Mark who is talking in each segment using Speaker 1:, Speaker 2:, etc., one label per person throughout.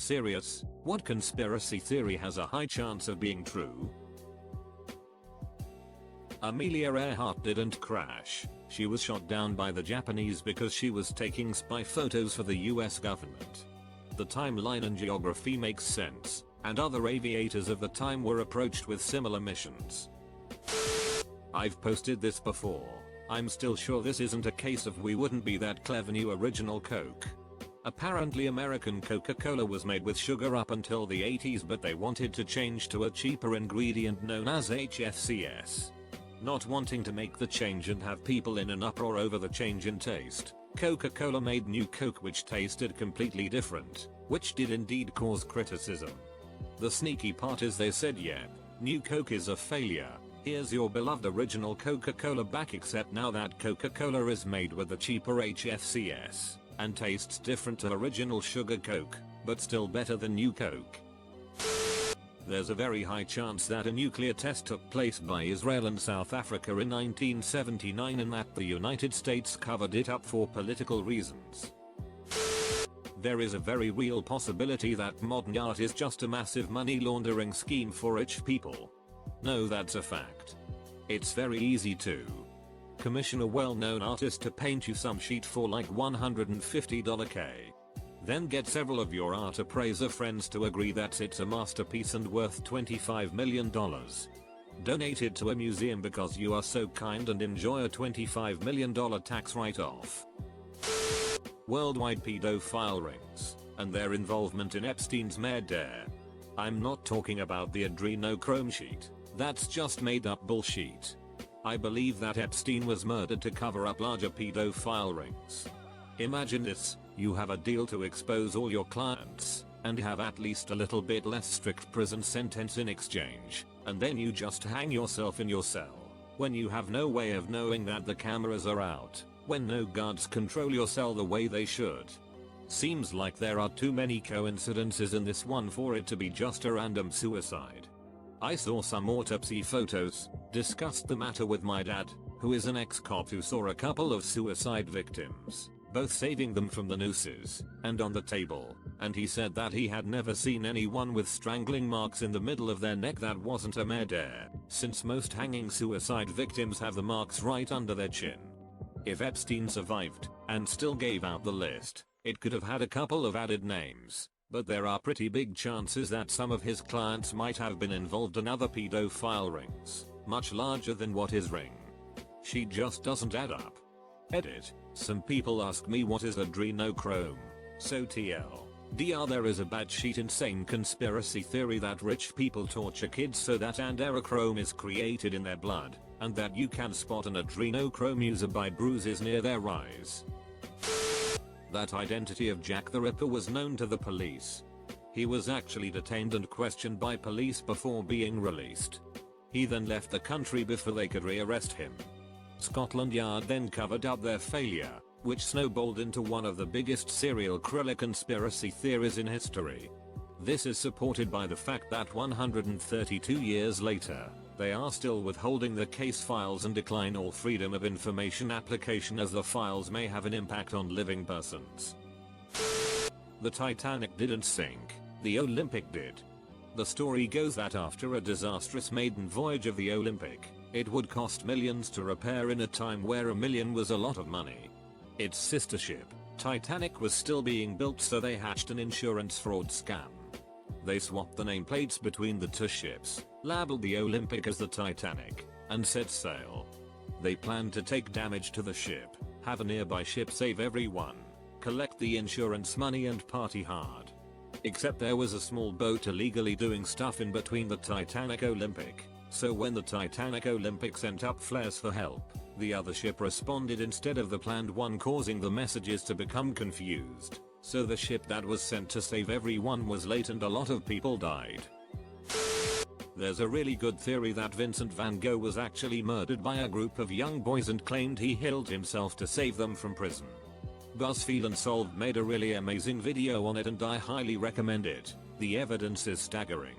Speaker 1: Serious, what conspiracy theory has a high chance of being true? Amelia Earhart didn't crash. She was shot down by the Japanese because she was taking spy photos for the US government. The timeline and geography makes sense, and other aviators of the time were approached with similar missions. I've posted this before. I'm still sure this isn't a case of we wouldn't be that clever new original Coke. Apparently American Coca-Cola was made with sugar up until the 80s, but they wanted to change to a cheaper ingredient known as HFCS. Not wanting to make the change and have people in an uproar over the change in taste, Coca-Cola made new Coke which tasted completely different, which did indeed cause criticism. The sneaky part is they said yep, new Coke is a failure, here's your beloved original Coca-Cola back, except now that Coca-Cola is made with the cheaper HFCS, and tastes different to original sugar Coke, but still better than new Coke. There's a very high chance that a nuclear test took place by Israel and South Africa in 1979 and that the United States covered it up for political reasons. There is a very real possibility that modern art is just a massive money laundering scheme for rich people. No, that's a fact. It's very easy to commission a well-known artist to paint you some sheet for like $150k. Then get several of your art appraiser friends to agree that it's a masterpiece and worth $25 million. Donate it to a museum because you are so kind and enjoy a $25 million tax write-off. Worldwide pedophile rings and their involvement in Epstein's murder. I'm not talking about the adrenochrome sheet. That's just made up bullshit. I believe that Epstein was murdered to cover up larger pedophile rings. Imagine this, you have a deal to expose all your clients, and have at least a little bit less strict prison sentence in exchange, and then you just hang yourself in your cell, when you have no way of knowing that the cameras are out, when no guards control your cell the way they should. Seems like there are too many coincidences in this one for it to be just a random suicide. I saw some autopsy photos, discussed the matter with my dad, who is an ex-cop who saw a couple of suicide victims, both saving them from the nooses, and on the table, and he said that he had never seen anyone with strangling marks in the middle of their neck that wasn't a murder, since most hanging suicide victims have the marks right under their chin. If Epstein survived, and still gave out the list, it could have had a couple of added names, but there are pretty big chances that some of his clients might have been involved in other pedophile rings, much larger than what his ring. She just doesn't add up. Edit. Some people ask me what is adrenochrome. So TLDR, there is a batshit insane conspiracy theory that rich people torture kids so that adrenochrome is created in their blood, and that you can spot an adrenochrome user by bruises near their eyes. That identity of Jack the Ripper was known to the police. He was actually detained and questioned by police before being released. He then left the country before they could rearrest him. Scotland Yard then covered up their failure, which snowballed into one of the biggest serial killer conspiracy theories in history. This is supported by the fact that 132 years later, they are still withholding the case files and decline all freedom of information application as the files may have an impact on living persons. The Titanic didn't sink, the Olympic did. The story goes that after a disastrous maiden voyage of the Olympic, it would cost millions to repair in a time where $1 million was a lot of money. Its sister ship, Titanic, was still being built, so they hatched an insurance fraud scam. They swapped the nameplates between the two ships, labeled the Olympic as the Titanic, and set sail. They planned to take damage to the ship, have a nearby ship save everyone, collect the insurance money and party hard. Except there was a small boat illegally doing stuff in between the Titanic Olympic, so when the Titanic Olympic sent up flares for help, the other ship responded instead of the planned one, causing the messages to become confused. So the ship that was sent to save everyone was late and a lot of people died. There's a really good theory that Vincent van Gogh was actually murdered by a group of young boys and claimed he killed himself to save them from prison. BuzzFeed Unsolved made a really amazing video on it and I highly recommend it. The evidence is staggering.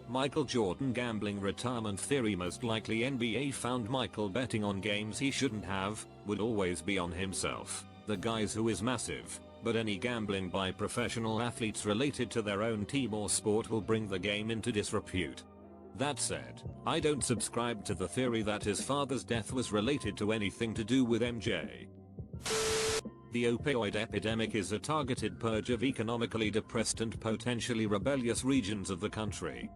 Speaker 1: Michael Jordan gambling retirement theory. Most likely NBA found Michael betting on games he shouldn't have, would always be on himself. The guys who is massive, but any gambling by professional athletes related to their own team or sport will bring the game into disrepute. That said, I don't subscribe to the theory that his father's death was related to anything to do with MJ. The opioid epidemic is a targeted purge of economically depressed and potentially rebellious regions of the country.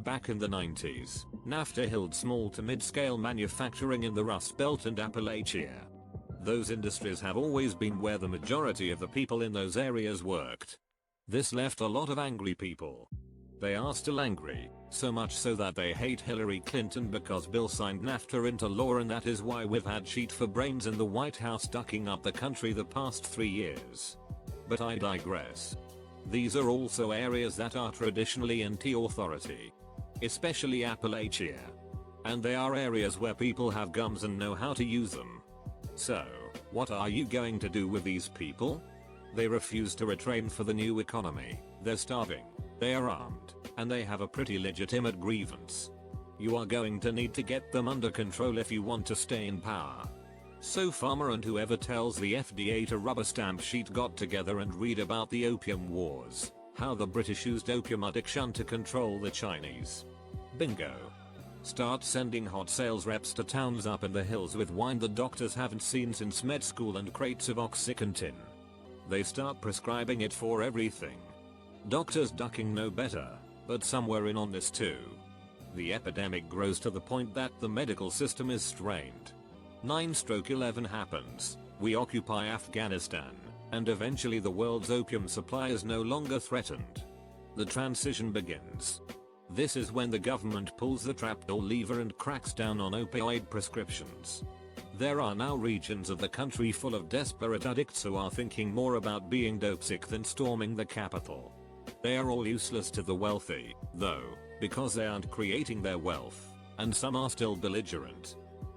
Speaker 1: Back in the 90s, NAFTA held small to mid-scale manufacturing in the Rust Belt and Appalachia. Those industries have always been where the majority of the people in those areas worked. This left a lot of angry people. They are still angry, so much so that they hate Hillary Clinton because Bill signed NAFTA into law, and that is why we've had sheet for brains in the White House ducking up the country the past 3 years. But I digress. These are also areas that are traditionally anti-authority. Especially Appalachia. And they are areas where people have guns and know how to use them. So, what are you going to do with these people? They refuse to retrain for the new economy, they're starving, they are armed, and they have a pretty legitimate grievance. You are going to need to get them under control if you want to stay in power. So Pharma and whoever tells the FDA to rubber stamp sheet got together and read about the opium wars, how the British used opium addiction to control the Chinese. Bingo. Start sending hot sales reps to towns up in the hills with wine the doctors haven't seen since med school and crates of Oxycontin. They start prescribing it for everything. Doctors ducking no better, but somewhere in on this too. The epidemic grows to the point that the medical system is strained. 9/11 happens, we occupy Afghanistan, and eventually the world's opium supply is no longer threatened. The transition begins. This is when the government pulls the trapdoor lever and cracks down on opioid prescriptions. There are now regions of the country full of desperate addicts who are thinking more about being dope sick than storming the capital. They are all useless to the wealthy, though, because they aren't creating their wealth, and some are still belligerent.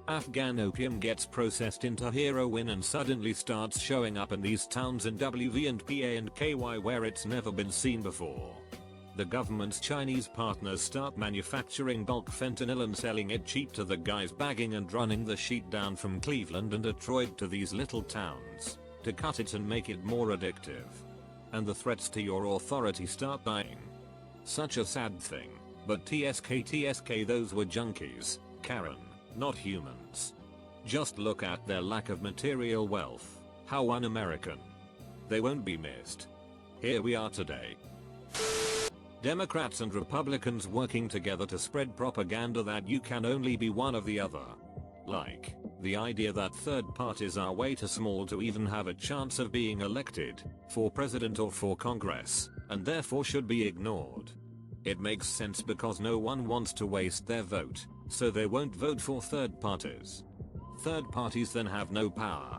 Speaker 1: Afghan opium gets processed into heroin and suddenly starts showing up in these towns in WV and PA and KY where it's never been seen before. The government's Chinese partners start manufacturing bulk fentanyl and selling it cheap to the guys bagging and running the sheet down from Cleveland and Detroit to these little towns, to cut it and make it more addictive. And the threats to your authority start dying. Such a sad thing, but TSK those were junkies, Karen, not humans. Just look at their lack of material wealth, how un-American. They won't be missed. Here we are today. Democrats and Republicans working together to spread propaganda that you can only be one of the other. Like, the idea that third parties are way too small to even have a chance of being elected, for president or for Congress, and therefore should be ignored. It makes sense because no one wants to waste their vote, so they won't vote for third parties. Third parties then have no power.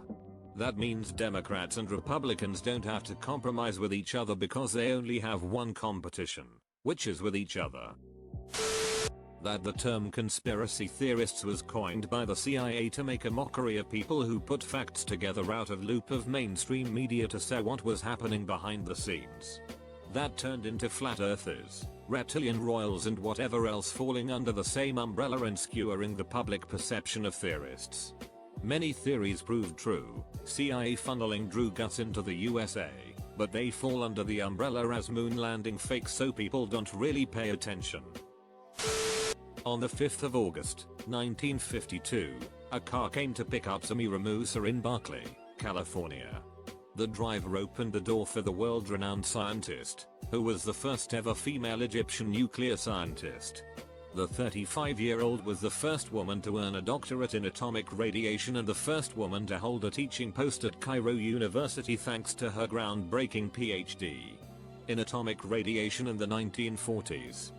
Speaker 1: That means Democrats and Republicans don't have to compromise with each other because they only have one competition, which is with each other. That the term conspiracy theorists was coined by the CIA to make a mockery of people who put facts together out of loop of mainstream media to say what was happening behind the scenes. That turned into flat earthers, reptilian royals and whatever else falling under the same umbrella and skewering the public perception of theorists. Many theories proved true, CIA funneling Drew Gus into the USA, but they fall under the umbrella as moon landing fakes so people don't really pay attention. On the 5th of August, 1952, a car came to pick up Samira Musa in Berkeley, California. The driver opened the door for the world-renowned scientist, who was the first ever female Egyptian nuclear scientist. The 35-year-old was the first woman to earn a doctorate in atomic radiation and the first woman to hold a teaching post at Cairo University thanks to her groundbreaking PhD in atomic radiation in the 1940s.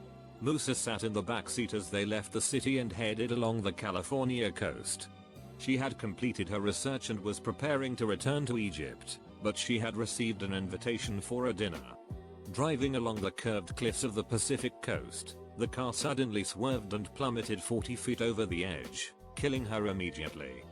Speaker 1: Musa sat in the backseat as they left the city and headed along the California coast. She had completed her research and was preparing to return to Egypt, but she had received an invitation for a dinner. Driving along the curved cliffs of the Pacific coast, the car suddenly swerved and plummeted 40 feet over the edge, killing her immediately.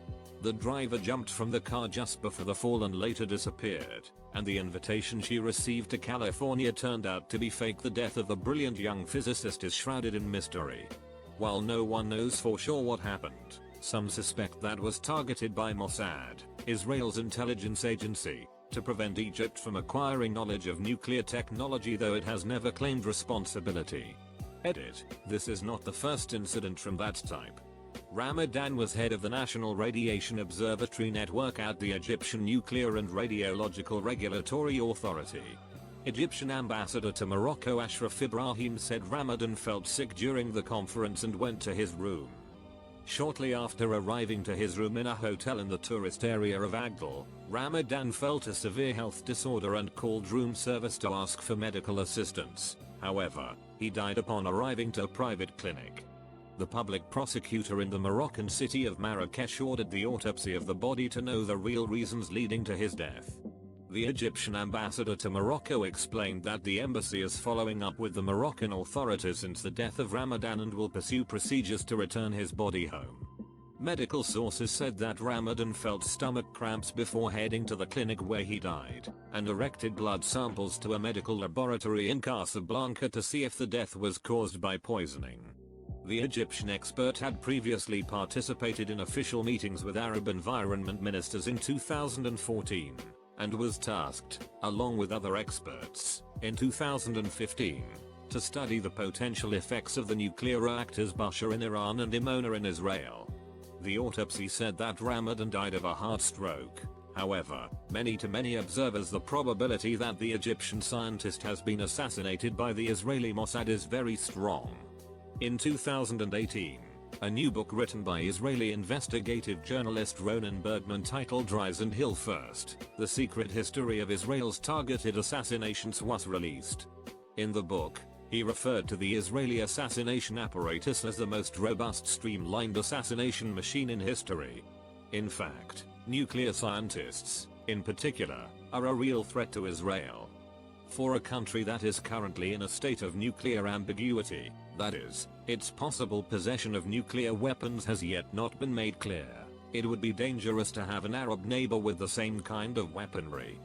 Speaker 1: The driver jumped from the car just before the fall and later disappeared, and the invitation she received to California turned out to be fake. The death of the brilliant young physicist is shrouded in mystery. While no one knows for sure what happened, some suspect that was targeted by Mossad, Israel's intelligence agency, to prevent Egypt from acquiring knowledge of nuclear technology, though it has never claimed responsibility. Edit. This is not the first incident from that type. Ramadan was head of the National Radiation Observatory Network at the Egyptian Nuclear and Radiological Regulatory Authority. Egyptian ambassador to Morocco Ashraf Ibrahim said Ramadan felt sick during the conference and went to his room. Shortly after arriving to his room in a hotel in the tourist area of Agdal, Ramadan felt a severe health disorder and called room service to ask for medical assistance. However, he died upon arriving to a private clinic. The public prosecutor in the Moroccan city of Marrakesh ordered the autopsy of the body to know the real reasons leading to his death. The Egyptian ambassador to Morocco explained that the embassy is following up with the Moroccan authorities since the death of Ramadan and will pursue procedures to return his body home. Medical sources said that Ramadan felt stomach cramps before heading to the clinic where he died, and directed blood samples to a medical laboratory in Casablanca to see if the death was caused by poisoning. The Egyptian expert had previously participated in official meetings with Arab environment ministers in 2014. And was tasked, along with other experts, in 2015, to study the potential effects of the nuclear reactors Bushehr in Iran and Dimona in Israel. The autopsy said that Ramadan died of a heart stroke. However, to many observers, the probability that the Egyptian scientist has been assassinated by the Israeli Mossad is very strong. In 2018, a new book written by Israeli investigative journalist Ronen Bergman titled Rise and Hill First: The Secret History of Israel's Targeted Assassinations was released. In the book, he referred to the Israeli assassination apparatus as the most robust streamlined assassination machine in history. In fact, nuclear scientists, in particular, are a real threat to Israel. For a country that is currently in a state of nuclear ambiguity, that is, its possible possession of nuclear weapons has yet not been made clear, it would be dangerous to have an Arab neighbor with the same kind of weaponry.